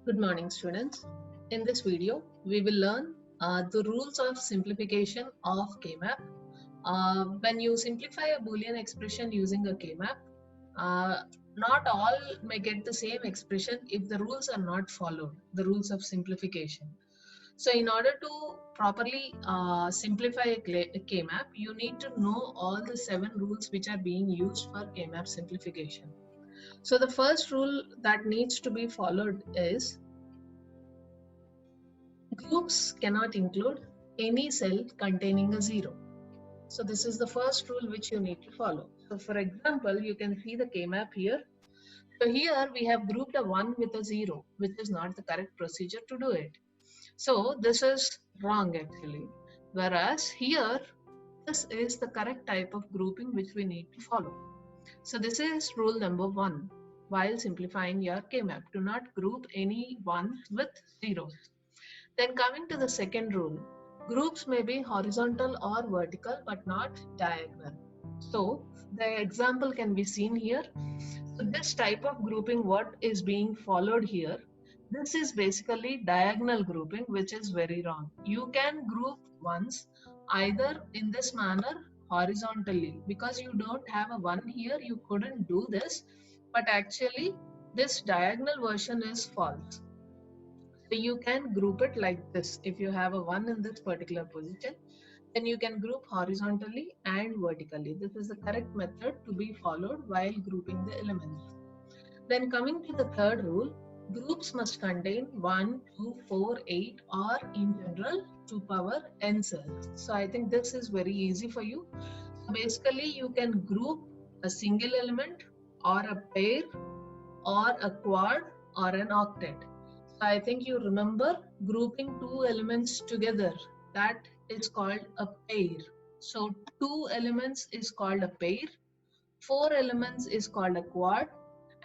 Good morning, students. In this video, we will learn the rules of simplification of K-map. When you simplify a Boolean expression using a K-map, uh, not all may get the same expression if the rules are not followed, the rules of simplification. So in order to properly simplify a K-map, you need to know all the 7 rules which are being used for K-map simplification. So the first rule that needs to be followed is groups cannot include any cell containing a zero. So this is the first rule which you need to follow. So for example, you can see the K-map here. So here we have grouped a 1 with a 0, which is not the correct procedure to do it. So this is wrong actually. Whereas here, this is the correct type of grouping which we need to follow. So this is rule number 1. While simplifying your K-map, do not group any 1 with zeros. Then coming to the second rule, groups may be horizontal or vertical but not diagonal. So the example can be seen here. So this type of grouping, what is being followed here, this is basically diagonal grouping, which is very wrong. You can group ones either in this manner horizontally, because you don't have a 1 here, you couldn't do this, but actually this diagonal version is false. So you can group it like this. If you have a 1 in this particular position, then you can group horizontally and vertically. This is the correct method to be followed while grouping the elements. Then coming to the third rule, groups must contain 1, 2, 4, 8 or in general 2 power n cells. So I think this is very easy for you. So basically you can group a single element or a pair or a quad or an octet. So I think you remember grouping 2 elements together. That is called a pair. So 2 elements is called a pair, 4 elements is called a quad,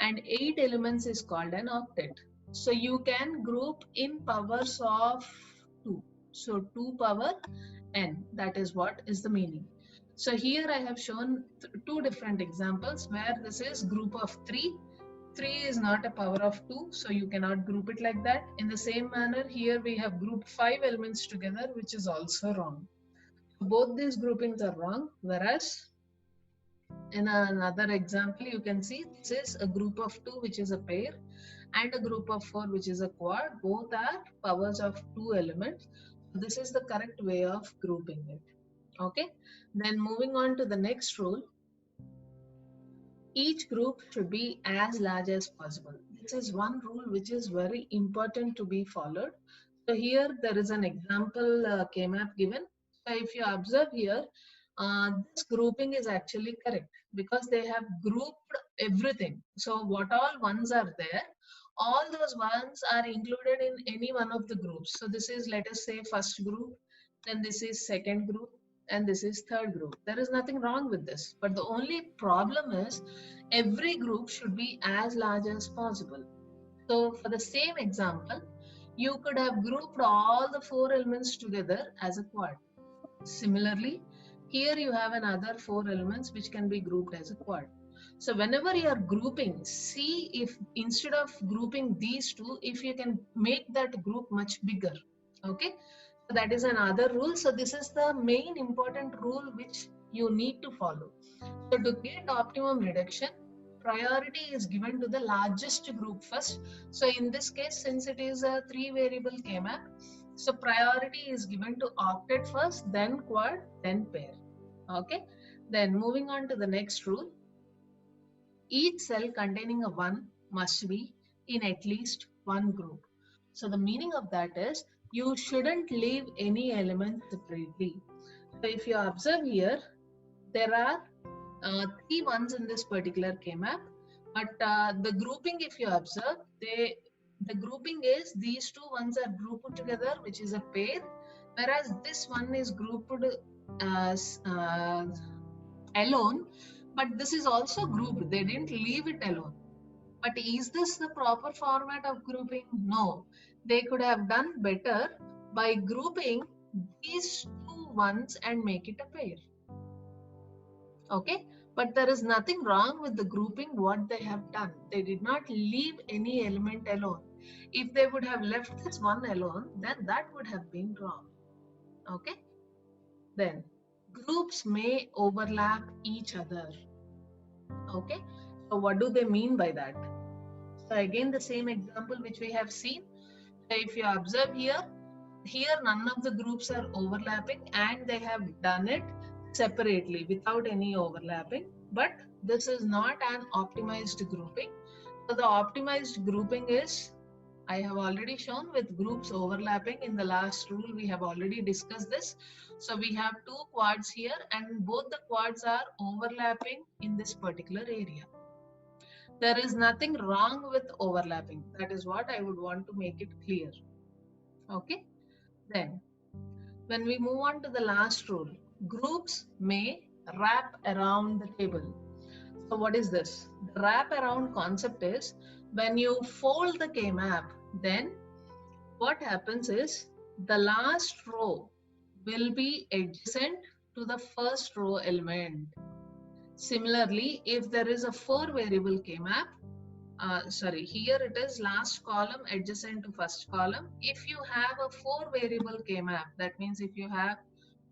and 8 elements is called an octet. So you can group in powers of 2. So 2 power n, that is what is the meaning. So here I have shown 2 different examples where this is group of 3. 3 is not a power of 2, so you cannot group it like that. In the same manner, here we have grouped 5 elements together, which is also wrong. Both these groupings are wrong, whereas in another example, you can see this is a group of 2, which is a pair, and a group of 4, which is a quad. Both are powers of 2 elements. This is the correct way of grouping it. Okay. Then moving on to the next rule, each group should be as large as possible. This is one rule which is very important to be followed. So here there is an example K-map given. So if you observe here, this grouping is actually correct because they have grouped everything. So what all ones are there, all those ones are included in any one of the groups. So this is, let us say, first group, then this is second group, and this is third group. There is nothing wrong with this, but the only problem is every group should be as large as possible. So for the same example, you could have grouped all the 4 elements together as a quad. Similarly, here you have another 4 elements which can be grouped as a quad. So whenever you are grouping, see if instead of grouping these two, if you can make that group much bigger. Okay, so that is another rule. So this is the main important rule which you need to follow. So to get optimum reduction, priority is given to the largest group first. So in this case, since it is a 3 variable K-map, so priority is given to octet first, then quad, then pair. Okay. Then moving on to the next rule, each cell containing a 1 must be in at least one group. So the meaning of that is you shouldn't leave any element separately. So if you observe here, there are 3 ones in this particular K-map, but the grouping, if you observe, the grouping is these 2 ones are grouped together, which is a pair, whereas this one is grouped as alone, but this is also grouped. They didn't leave it alone. But is this the proper format of grouping? No. They could have done better by grouping these 2 ones and make it a pair. Okay, but there is nothing wrong with the grouping what they have done. They did not leave any element alone. If they would have left this one alone, then that would have been wrong. Okay. Then groups may overlap each other. Okay. So what do they mean by that? So again, the same example which we have seen. So if you observe here none of the groups are overlapping and they have done it separately without any overlapping. But this is not an optimized grouping. So the optimized grouping is, I have already shown, with groups overlapping. In the last rule, we have already discussed this. So we have two quads here and both the quads are overlapping in this particular area. There is nothing wrong with overlapping. That is what I would want to make it clear. Okay. Then when we move on to the last rule, groups may wrap around the table. So what is this? The wrap around concept is when you fold the K-map, then what happens is the last row will be adjacent to the first row element. Similarly, if there is a 4 variable K-map, here it is last column adjacent to first column. If you have a 4 variable K-map, that means if you have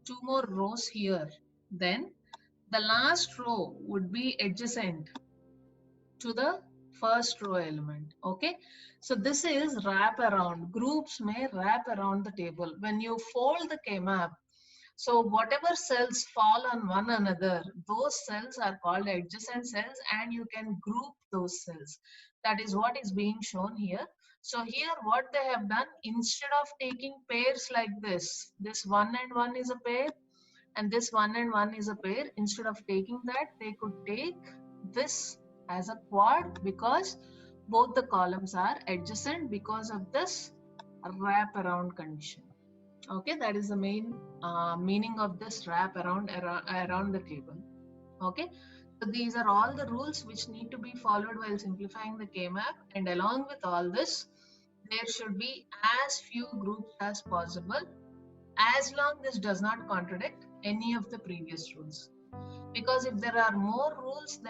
2 more rows here, then the last row would be adjacent to the first row element. Okay, so this is wrap around. Groups may wrap around the table. When you fold the K-map, so whatever cells fall on one another, those cells are called adjacent cells and you can group those cells. That is what is being shown here. So here what they have done, instead of taking pairs like this 1 and 1 is a pair and this 1 and 1 is a pair, instead of taking that, they could take this as a quad because both the columns are adjacent because of this wrap around condition. Okay, that is the main meaning of this wrap around the table. Okay, so these are all the rules which need to be followed while simplifying the K-map, and along with all this, there should be as few groups as possible, as long this does not contradict any of the previous rules. Because if there are more rules,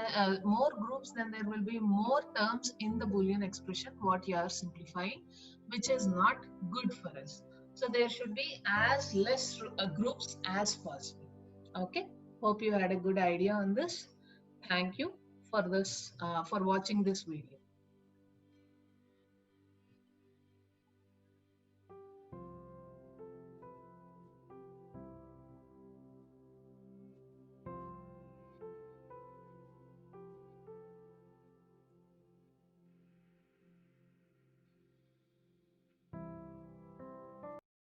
more groups, then there will be more terms in the Boolean expression what you are simplifying, which is not good for us. So there should be as less groups as possible. Okay. Hope you had a good idea on this. Thank you for this for watching this video.